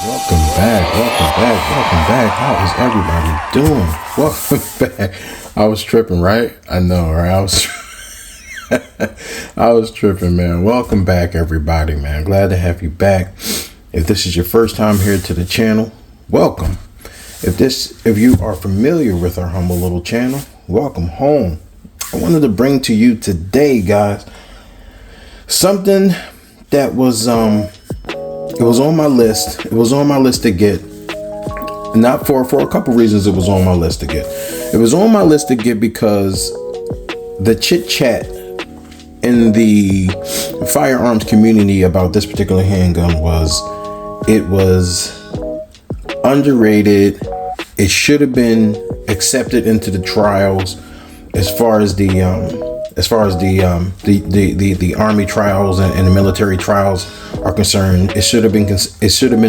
Welcome back. How is everybody doing? Welcome back. I was tripping, right? I know, right? I was tripping, man. Welcome back, everybody, man. Glad to have you back. If this is your first time here to the channel, welcome. If you are familiar with our humble little channel, welcome home. I wanted to bring to you today, guys, something that was it was on my list. It was on my list to get. Not for a couple reasons it was on my list to get. It was on my list to get because the chit chat in the firearms community about this particular handgun was underrated. It should have been accepted into the trials as far as the army trials and the military trials are concerned. It should have been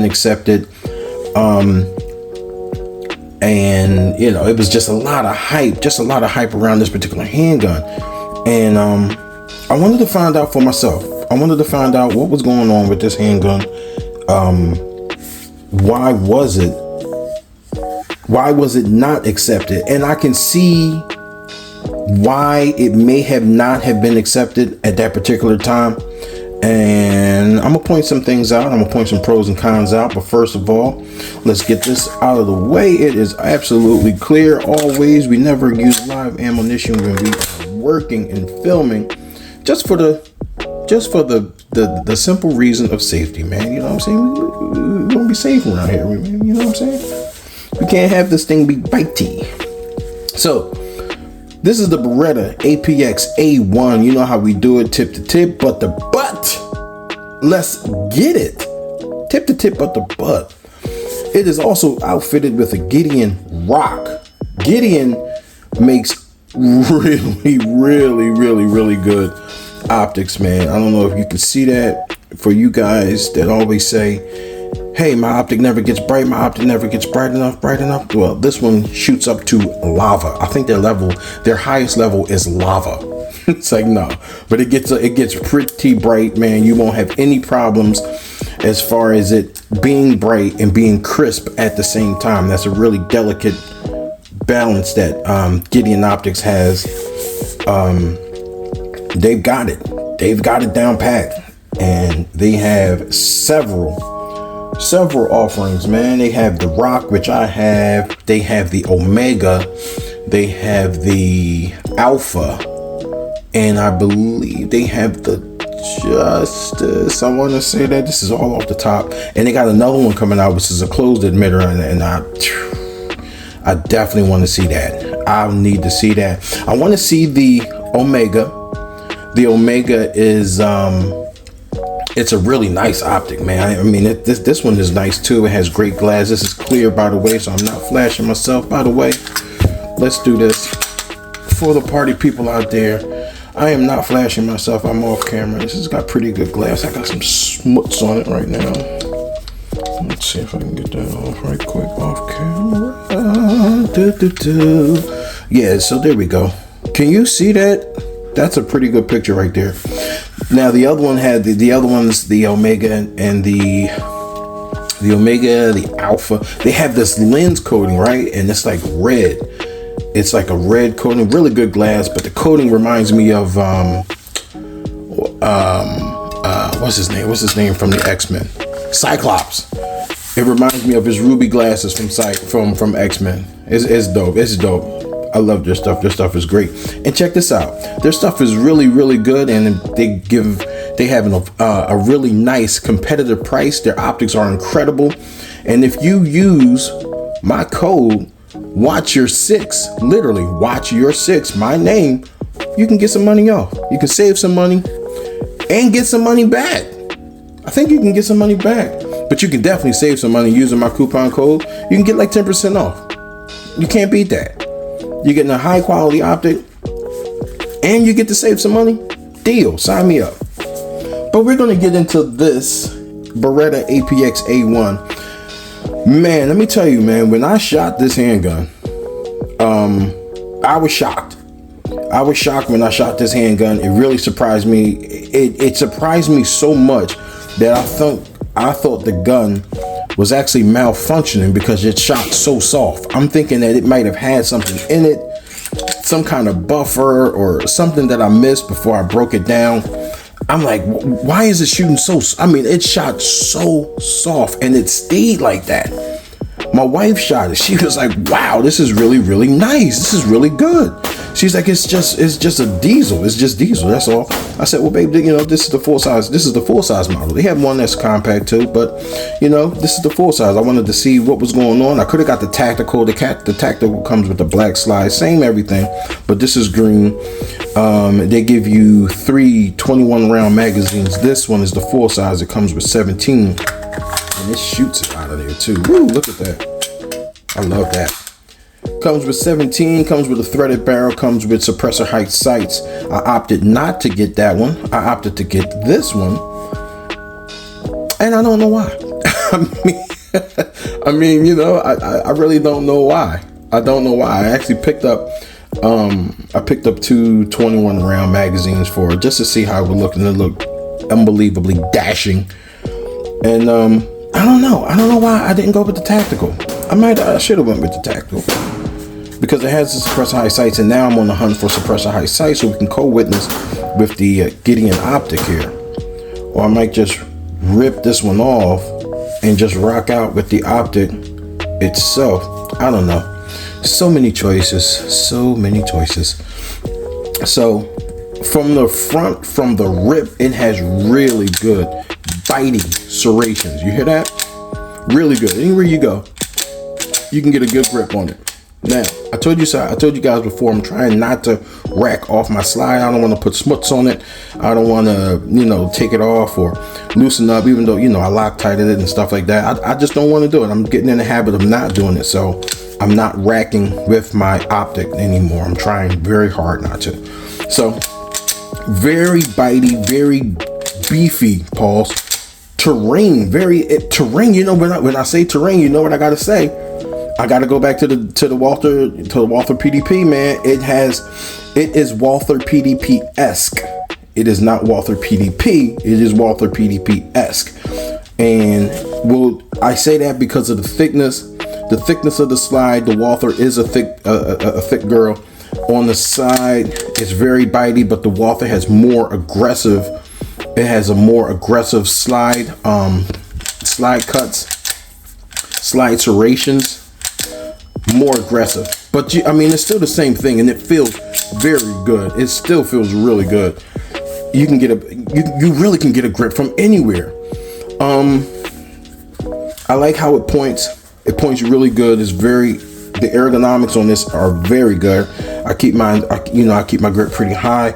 accepted. And it was just a lot of hype around this particular handgun. And I wanted to find out for myself. I wanted to find out what was going on with this handgun. Why was it not accepted? And I can see why it may have not have been accepted at that particular time. And I'm gonna point some things out. I'm gonna point some pros and cons out. But first of all, let's get this out of the way. It is absolutely clear. Always, we never use live ammunition when we are working and filming, just for the simple reason of safety, man. You know what I'm saying? We want to be safe around here. You know what I'm saying? We can't have this thing be bitey. So this is the Beretta Apx A1. You know how we do it, tip to tip, butt to butt. Let's get it. Tip to tip, butt to butt. It is also outfitted with a Gideon rock. Gideon makes really good optics, man. I don't know if you can see that. For you guys that always say, hey, my optic never gets bright. My optic never gets bright enough. Well, this one shoots up to lava. I think their highest level is lava. It's like, no, but it gets pretty bright, man. You won't have any problems as far as it being bright and being crisp at the same time. That's a really delicate balance that Gideon Optics has. They've got it down packed, and they have several offerings, man. They have the Rock, which I have. They have the Omega. They have the Alpha, and I believe they have the Justice. I want to say that this is all off the top, and they got another one coming out, which is a closed emitter, and I definitely want to see that. I need to see that. I want to see the Omega. The Omega is it's a really nice optic, man. I mean, this one is nice too. It has great glass. This is clear, by the way, so I'm not flashing myself, by the way. Let's do this for the party people out there. I am not flashing myself. I'm off camera. This has got pretty good glass. I got some smuts on it right now. Let's see if I can get that off right quick off camera. Yeah, so there we go. Can you see that? That's a pretty good picture right there. Now the other one had the other ones, the Omega and the Omega, the Alpha. They have this lens coating, right? And it's like red. It's like a red coating, really good glass, but the coating reminds me of what's his name? What's his name from the X-Men? Cyclops. It reminds me of his ruby glasses from X-Men. It's dope. It's dope. I love their stuff. Their stuff is great. And check this out. Their stuff is really good, and they have a really nice competitive price. Their optics are incredible, and if you use my code, watch your six, literally watch your six, my name, you can get some money off. You can save some money and get some money back. I think you can get some money back, but you can definitely save some money using my coupon code. You can get like 10% off. You can't beat that. You're getting a high quality optic and you get to save some money. Deal. Sign me up. But we're going to get into this Beretta Apx A1. Man, let me tell you, man, when I shot this handgun, I was shocked. I was shocked when I shot this handgun. It really surprised me. It surprised me so much that I thought the gun was actually malfunctioning because it shot so soft. I'm thinking that it might have had something in it, some kind of buffer or something that I missed before I broke it down. I'm like, why is it shooting so? I mean, it shot so soft and it stayed like that. My wife shot it. She was like, wow, this is really, really nice. This is really good. She's like, it's just a diesel. It's just diesel. That's all. I said, well, babe, you know, this is the full size. This is the full size model. They have one that's compact too, but you know, this is the full size. I wanted to see what was going on. I could have got the tactical. The tactical comes with the black slide, same everything, but this is green. They give you 3 21 round magazines. This one is the full size. It comes with 17, and it shoots it out of there too. Woo, look at that. I love that. Comes with 17, comes with a threaded barrel, comes with suppressor height sights. I opted not to get that one. I opted to get this one. And I don't know why. I mean, you know, I really don't know why. I don't know why. I actually picked up 2 21 round magazines for it just to see how it would look, and it looked unbelievably dashing. And I don't know why I didn't go with the tactical. I should have went with the tactical because it has the suppressor high sights, and now I'm on the hunt for suppressor high sights so we can co-witness with the Gideon optic here. Or I might just rip this one off and just rock out with the optic itself. I don't know. So many choices. So from the front, from the rip, it has really good biting serrations. You hear that? Really good. Anywhere you go, you can get a good grip on it. Now, I told you guys before, I'm trying not to rack off my slide. I don't want to put smuts on it. I don't want to, you know, take it off or loosen up, even though, you know, I Loctited it and stuff like that. I just don't want to do it. I'm getting in the habit of not doing it. So I'm not racking with my optic anymore. I'm trying very hard not to. So very bitey, very beefy, pause. Terrain, terrain. You know, when I say terrain, you know what I got to say. I got to go back to the Walther PDP, man. It is Walther PDP-esque. It is not Walther PDP. It is Walther PDP-esque. And I say that because of the thickness of the slide. The Walther is a thick girl. On the side, it's very bitey, but the Walther has more aggressive. It has a more aggressive slide cuts, slide serrations. More aggressive, but I mean, it's still the same thing, and it feels very good. It still feels really good. You can you really can get a grip from anywhere. I like how it points. It points really good. The ergonomics on this are very good. I keep my grip pretty high,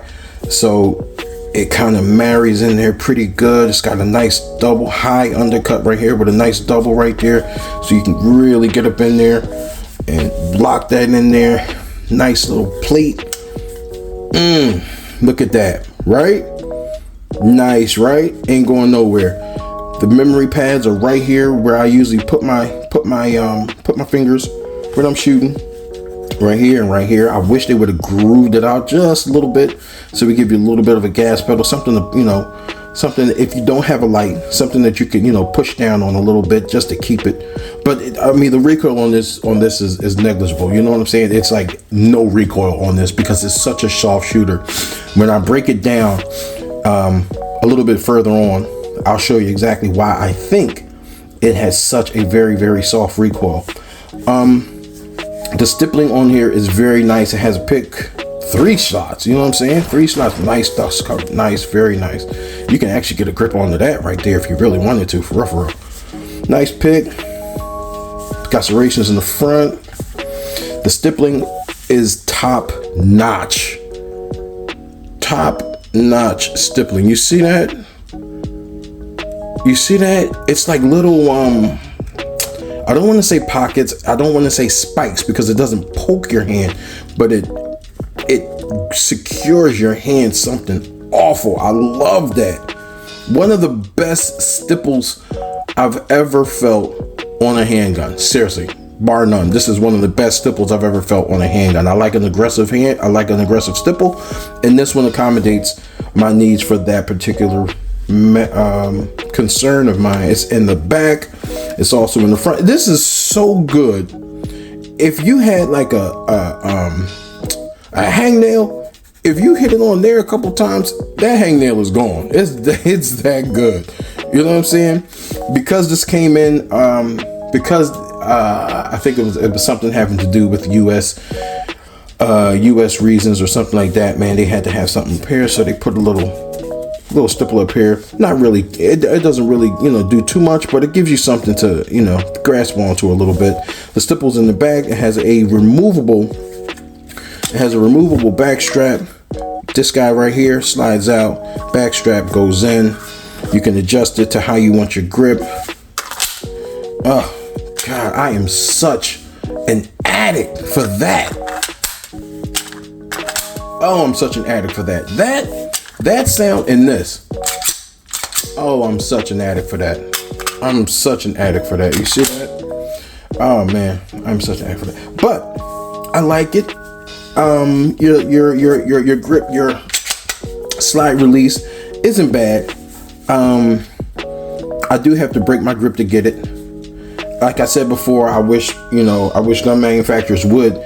so it kind of marries in there pretty good. It's got a nice double high undercut right here with a nice double right there, so you can really get up in there and lock that in there. Nice little plate. Look at that, right? Nice, right? Ain't going nowhere. The memory pads are right here where I usually put my fingers when I'm shooting. Right here and right here. I wish they would have grooved it out just a little bit, so we give you a little bit of a gas pedal, something to, you know, something if you don't have a light, something that you can, you know, push down on a little bit just to keep it. But I mean, the recoil on this is negligible. You know what I'm saying? It's like no recoil on this because it's such a soft shooter. When I break it down a little bit further on, I'll show you exactly why I think it has such a very, very soft recoil. The stippling on here is very nice. It has a pick 3 slots, you know what I'm saying? 3 slots, nice dust cover, nice, very nice. You can actually get a grip onto that right there if you really wanted to, for rough. Nice pick. Got serrations in the front. The stippling is top notch. Top notch stippling. You see that? You see that? It's like little I don't want to say pockets. I don't want to say spikes because it doesn't poke your hand, but it secures your hand something awful. I love that. One of the best stipples I've ever felt on a handgun. Seriously, bar none. This is one of the best stipples I've ever felt on a handgun. I like an aggressive hand. I like an aggressive stipple, and this one accommodates my needs for that particular concern of mine. It's in the back. It's also in the front. This is so good. If you had like a hangnail, if you hit it on there a couple times, that hangnail is gone. It's that good. You know what I'm saying? Because this came in, because I think it was something having to do with U.S. reasons or something like that. Man, they had to have something repaired, so they put a little stipple up here. Not really, it doesn't really, do too much, but it gives you something to, grasp onto a little bit. The stipple's in the back. It has a removable back strap. This guy right here slides out, back strap goes in. You can adjust it to how you want your grip. Oh God, I am such an addict for that. Oh, I'm such an addict for that. That sound in this. Oh, I'm such an addict for that. I'm such an addict for that. You see that? Oh man, I'm such an addict for that. But I like it. Your grip, your slide release isn't bad. I do have to break my grip to get it. Like I said before, I wish gun manufacturers would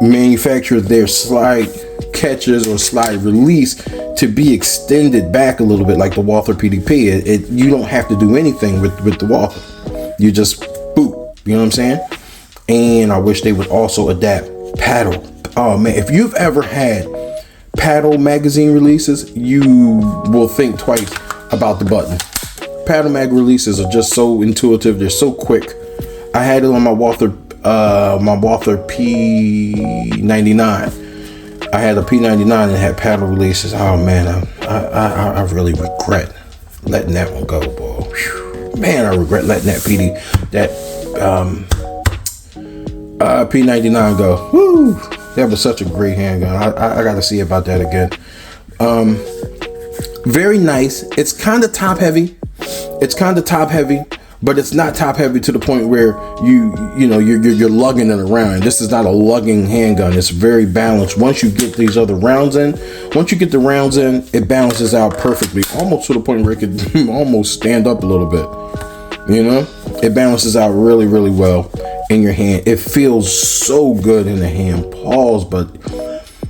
manufacture their slide catches or slide release to be extended back a little bit, like the Walther PDP. You don't have to do anything with the Walther. You just boop. You know what I'm saying? And I wish they would also adapt paddle. Oh man, if you've ever had paddle magazine releases, you will think twice about the button. Paddle mag releases are just so intuitive. They're so quick. I had it on my Walther P99. I had a P99 that had paddle releases. Oh man, I really regret letting that one go, boy. Whew. Man, I regret letting that P99 go. Woo! That was such a great handgun. I got to see about that again. Very nice. It's kind of top heavy. But it's not top heavy to the point where you're lugging it around. This is not a lugging handgun. It's very balanced. Once you get these other rounds in, it balances out perfectly, almost to the point where it could almost stand up a little bit. It balances out really, really well in your hand. It feels so good in the hand. Pause, but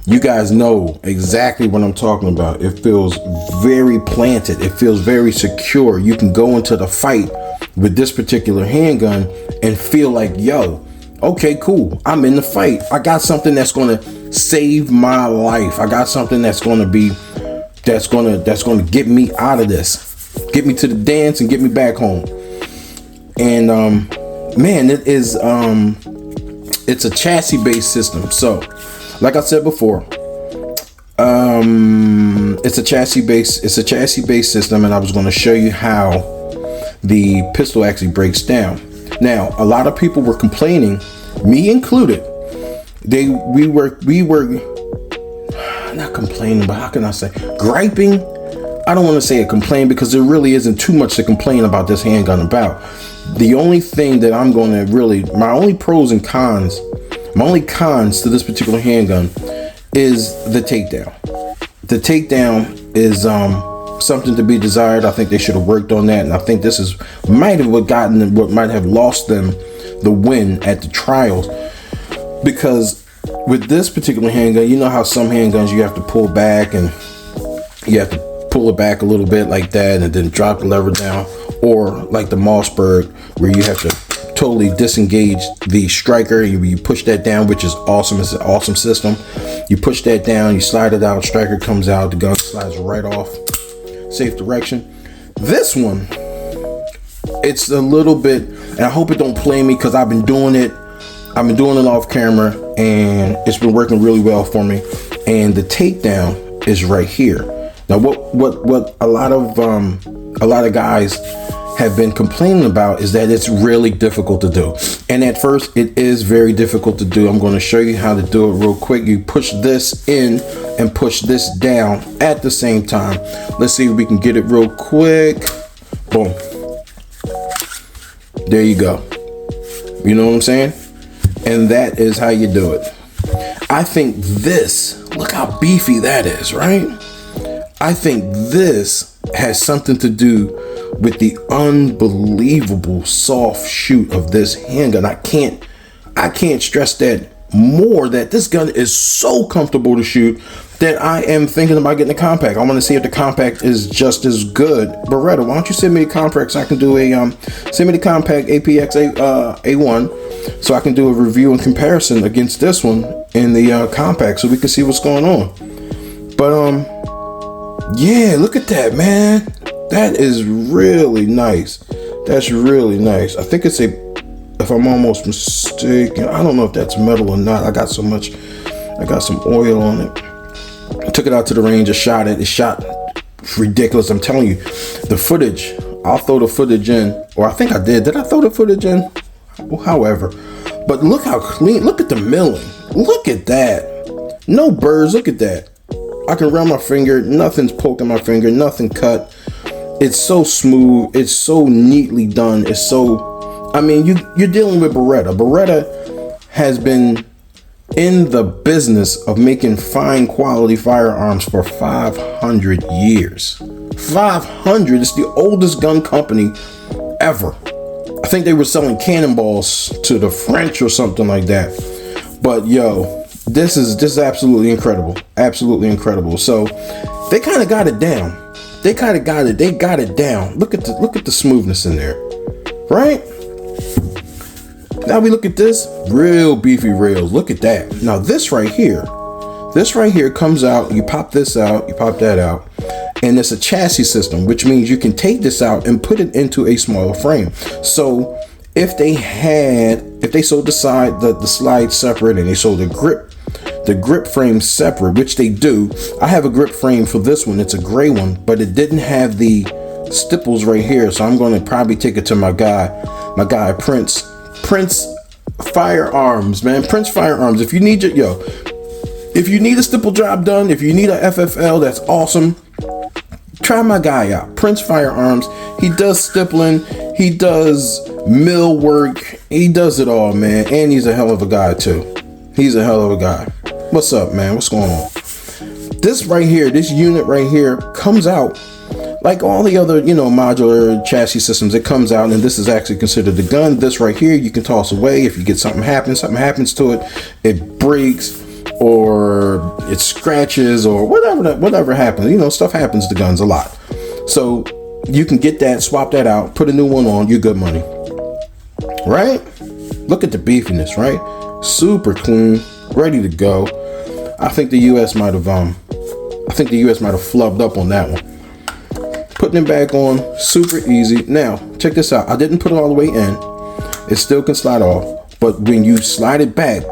you guys know exactly what I'm talking about. It feels very planted. It feels very secure. You can go into the fight with this particular handgun and feel like, yo, okay, cool. I'm in the fight. I got something that's going to save my life. I got something that's going to get me out of this, get me to the dance and get me back home. And, man, it's a chassis based system. So like I said before, it's a chassis based system, and I was going to show you how the pistol actually breaks down. Now, a lot of people were complaining, me included. We were not complaining, but how can I say, griping? I don't want to say a complaint, because there really isn't too much to complain about this handgun about. The only thing that I'm going to my only pros and cons, my only cons to this particular handgun is the takedown. The takedown is something to be desired. I think they should have worked on that, and I think this might have lost them the win at the trials, because with this particular handgun, you know how some handguns you have to pull back, and you have to pull it back a little bit like that and then drop the lever down, or like the Mossberg where you have to totally disengage the striker. You push that down, which is awesome. It's an awesome system. You push that down, you slide it out, striker comes out, the gun slides right off, safe direction. This one, it's a little bit, and I hope it don't play me, because I've been doing it off camera, and it's been working really well for me. And the takedown is right here. Now, what a lot of guys have been complaining about is that it's really difficult to do. And at first, it is very difficult to do. I'm going to show you how to do it real quick. You push this in and push this down at the same time. Let's see if we can get it real quick. Boom. There you go. You know what I'm saying? And that is how you do it. I think this, look how beefy that is, right? I think this has something to do with the unbelievable soft shoot of this handgun. I can't stress that more, that this gun is so comfortable to shoot that I am thinking about getting a compact. I want to see if the compact is just as good. Beretta, why don't you send me a compact so I can do a send me the compact Apx A1 so I can do a review and comparison against this one in the compact so we can see what's going on. But yeah, look at that, man. That is really nice. That's really nice. I think it's if I'm almost mistaken, I don't know if that's metal or not. I got some oil on it. I took it out to the range, I shot it. It shot ridiculous. I'm telling you, the footage, I'll throw the footage in, or I think I did. Did I throw the footage in? However, but look how clean, look at the milling. Look at that. No burrs, look at that. I can run my finger, nothing's poking my finger, nothing cut. It's so smooth, it's so neatly done. It's so, I mean, you're dealing with Beretta. Beretta has been in the business of making fine quality firearms for 500 years. 500, it's the oldest gun company ever. I think they were selling cannonballs to the French or something like that. But yo, this is absolutely incredible. Absolutely incredible. So they kind of got it down. They got it down. Look at the smoothness in there. Right? Now we look at this, real beefy rails. Look at that. Now this right here comes out, you pop this out, you pop that out, and it's a chassis system, which means you can take this out and put it into a smaller frame. So if they sold the slide separate and they sold the grip frame separate, which they do. I have a grip frame for this one. It's a gray one, but it didn't have the stipples right here. So I'm going to probably take it to my guy Prince Firearms, man. Prince Firearms. If you need a stipple job done, if you need a FFL, that's awesome. Try my guy out, Prince Firearms. He does stippling, he does mill work, he does it all, man. And he's a hell of a guy too. He's a hell of a guy. What's up, man? What's going on? This right here, this unit right here comes out like all the other, modular chassis systems. It comes out, and this is actually considered the gun. This right here, you can toss away if you get something happens to it. It breaks or it scratches or whatever happens. Stuff happens to guns a lot. So you can get that, swap that out, put a new one on. You're good money, right? Look at the beefiness, right? Super clean, ready to go. I think the US might have flubbed up on that one. Putting it back on, super easy. Now, check this out. I didn't put it all the way in. It still can slide off, but when you slide it back,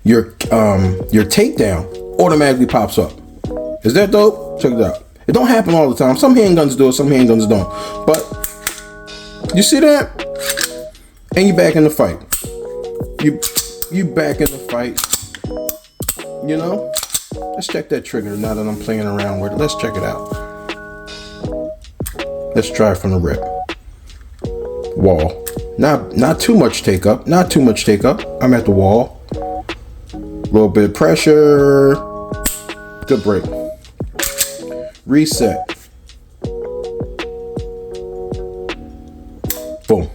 your takedown automatically pops up. Is that dope? Check it out. It don't happen all the time. Some handguns do it, some handguns don't. But you see that? And you back in the fight. You back in the fight. Let's check that trigger now that I'm playing around with it. Let's check it out. Let's try from the rip. Wall. Not too much take up. Not too much take up. I'm at the wall. A little bit of pressure. Good break. Reset. Boom.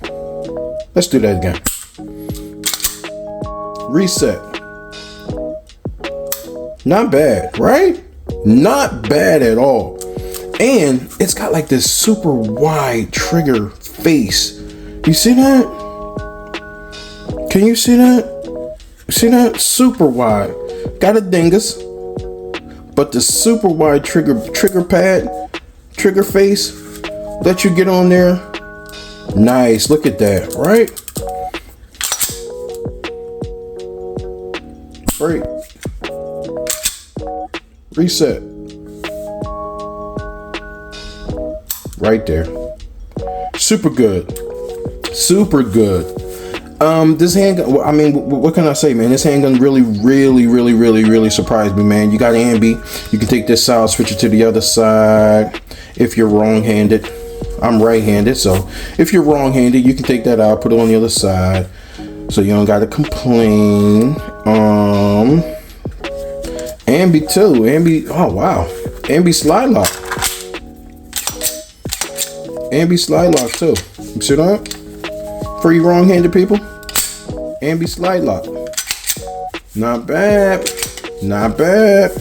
Let's do that again. Reset. Not bad, right? Not bad at all. And it's got like this super wide trigger face. You see that? Can you see that? See that? Super wide. Got a dingus, but the super wide trigger pad, trigger face that you get on there. Nice. Look at that, right? Break. Reset. Right there. Super good. Super good. This handgun, what can I say, man? This handgun really surprised me, man. You got ambi. You can take this side, switch it to the other side if you're wrong-handed. I'm right-handed, so if you're wrong-handed, you can take that out, put it on the other side, so you don't gotta complain. Ambi too. Ambi, oh wow. Ambi slide lock. Ambi slide lock too. You see that? For you wrong-handed people, Ambi slide lock. Not bad. Not bad.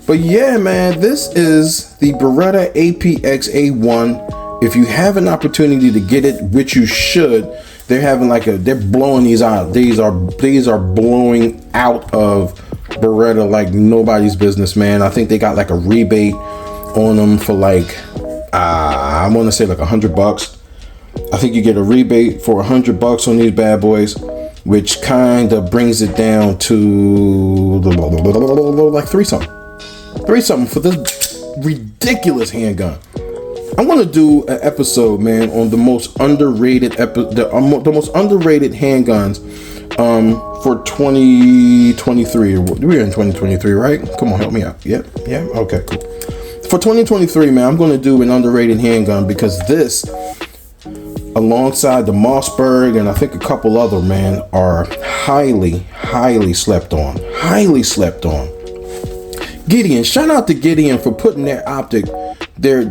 But yeah, man, this is the Beretta Apx A1. If you have an opportunity to get it, which you should, they're having they're blowing these out. These are blowing out of Beretta like nobody's business, man. I think they got like a rebate on them for I want to say like $100. I think you get a rebate for $100 on these bad boys, which kind of brings it down to like three something for this ridiculous handgun. I want to do an episode, man, on the most underrated the most underrated handguns for 2023. We're in 2023, right? Come on, help me out. Yeah, okay, cool. For 2023, man, I'm going to do an underrated handgun because this, alongside the Mossberg and I think a couple other, man, are highly slept on. Highly slept on. Gideon, shout out to Gideon for putting their optic, their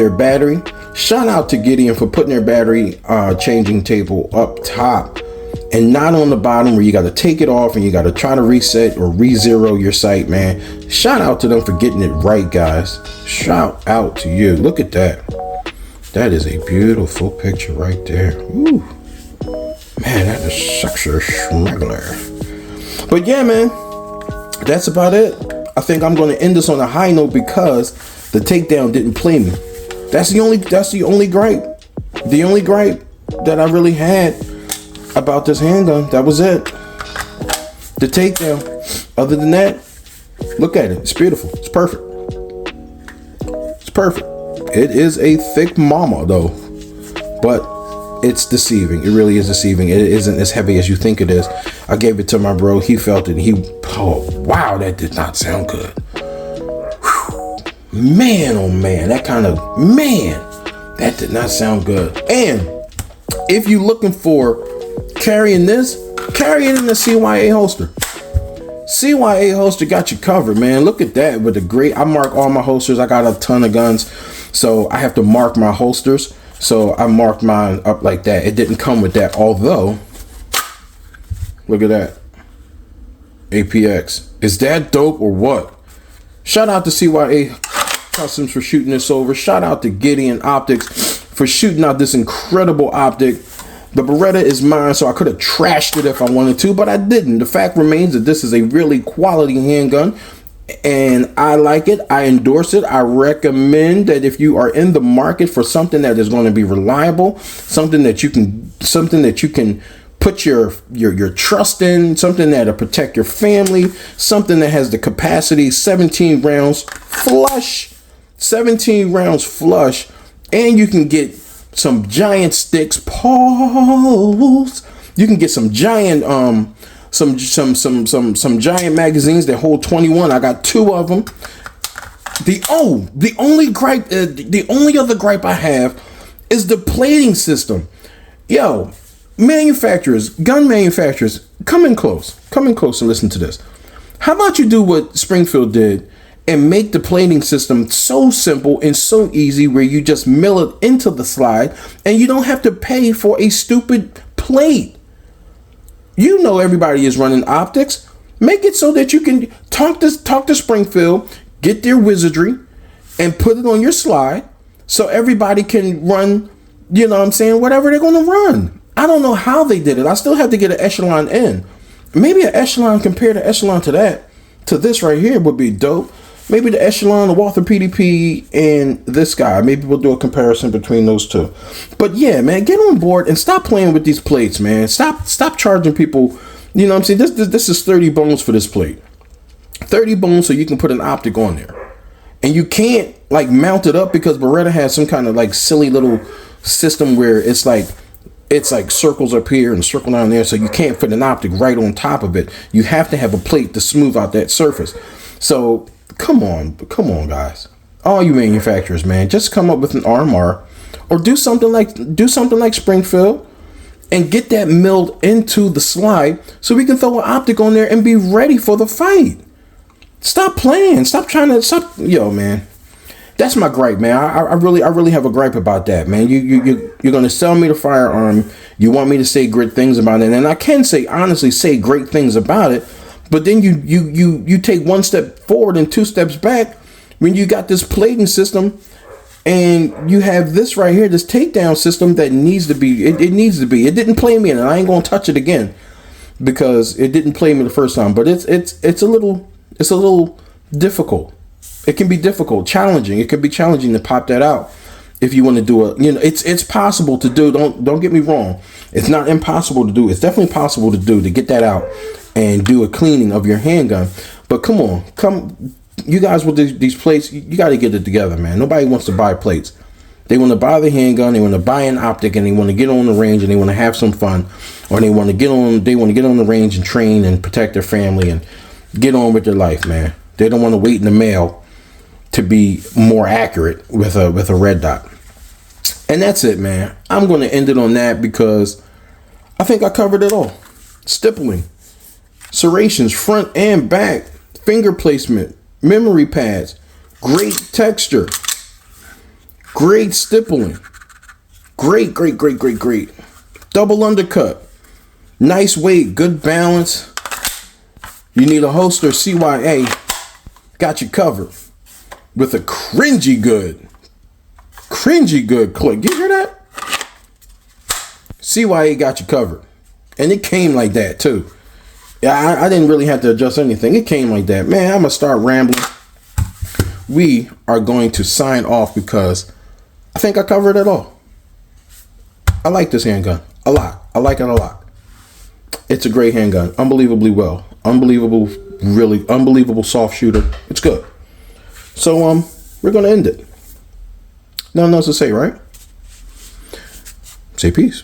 battery. Shout out to Gideon for putting their battery changing table up top and not on the bottom where you got to take it off and you got to try to reset or re-zero your sight, man. Shout out to them for getting it right, guys. Shout out to you. Look at that. That is a beautiful picture right there. Ooh. Man, that is sexy smuggler. But yeah, man, that's about it. I think I'm going to end this on a high note because the takedown didn't play me. That's the only gripe. The only gripe that I really had about this handgun. That was it. The takedown. Other than that, look at it. It's beautiful. It's perfect. It's perfect. It is a thick mama though, but it's deceiving. It really is deceiving. It isn't as heavy as you think it is. I gave it to my bro. He felt it. Wow, that did not sound good. Whew. Man, oh man, that did not sound good. And if you're looking for carrying this, carry it in the CYA holster. CYA holster got you covered, man. Look at that with the great. I mark all my holsters. I got a ton of guns, so I have to mark my holsters. So I marked mine up like that. It didn't come with that, although look at that. APX. Is that dope or what? Shout out to CYA Customs for shooting this over. Shout out to Gideon Optics for shooting out this incredible optic. The Beretta is mine, so I could have trashed it if I wanted to, but I didn't. The fact remains that this is a really quality handgun, and I like it. I endorse it. I recommend that if you are in the market for something that is going to be reliable, something that you can put your trust in, something that'll protect your family, something that has the capacity, 17 rounds flush, and you can get some giant sticks, pause. You can get some giant some giant magazines that hold 21. I got 2 of them. The only other gripe I have is the plating system. Yo, manufacturers, gun manufacturers, come in close and listen to this. How about you do what Springfield did and make the plating system so simple and so easy where you just mill it into the slide and you don't have to pay for a stupid plate. You know everybody is running optics. Make it so that you can talk to Springfield, get their wizardry, and put it on your slide so everybody can run, you know what I'm saying, whatever they're going to run. I don't know how they did it. I still have to get an Echelon in. Maybe an Echelon compared to Echelon to this right here would be dope. Maybe the Echelon, the Walther PDP, and this guy. Maybe we'll do a comparison between those two. But yeah, man, get on board and stop playing with these plates, man. Stop charging people. You know what I'm saying? This is 30 bones for this plate. 30 bones so you can put an optic on there. And you can't like mount it up because Beretta has some kind of like silly little system where it's like circles up here and circle down there, so you can't put an optic right on top of it. You have to have a plate to smooth out that surface. So come on guys, all you manufacturers, man, just come up with an RMR or do something like Springfield and get that milled into the slide so we can throw an optic on there and be ready for the fight. Stop playing. Yo, man. That's my gripe, man. I really have a gripe about that, man. You're gonna sell me the firearm. You want me to say great things about it, and I can honestly say great things about it. But then you take one step forward and two steps back when you got this plating system, and you have this right here, this takedown system that needs to be. It needs to be. It didn't play me, and I ain't gonna touch it again because it didn't play me the first time. But it's a little difficult. It can be difficult, challenging. It could be challenging to pop that out if you want to do it. It's possible to do. Don't get me wrong. It's not impossible to do. It's definitely possible to do, to get that out and do a cleaning of your handgun. But come on, you guys with these plates, you got to get it together, man. Nobody wants to buy plates. They want to buy the handgun, they want to buy an optic, and they want to get on the range and they want to have some fun, or they want to get on the range and train and protect their family and get on with their life, man. They don't want to wait in the mail to be more accurate with a red dot. And that's it, man. I'm going to end it on that because I think I covered it all. Stippling, serrations, front and back, finger placement, memory pads, great texture, great stippling, great double undercut, nice weight, good balance. You need a holster, CYA got you covered with a cringy good click. You hear that? CYA got you covered. And it came like that too. Yeah, I didn't really have to adjust anything. It came like that. Man, I'm going to start rambling. We are going to sign off because I think I covered it all. I like this handgun a lot. I like it a lot. It's a great handgun. Unbelievably well. Really unbelievable soft shooter. It's good. So we're gonna end it. Nothing else to say, right? Say peace.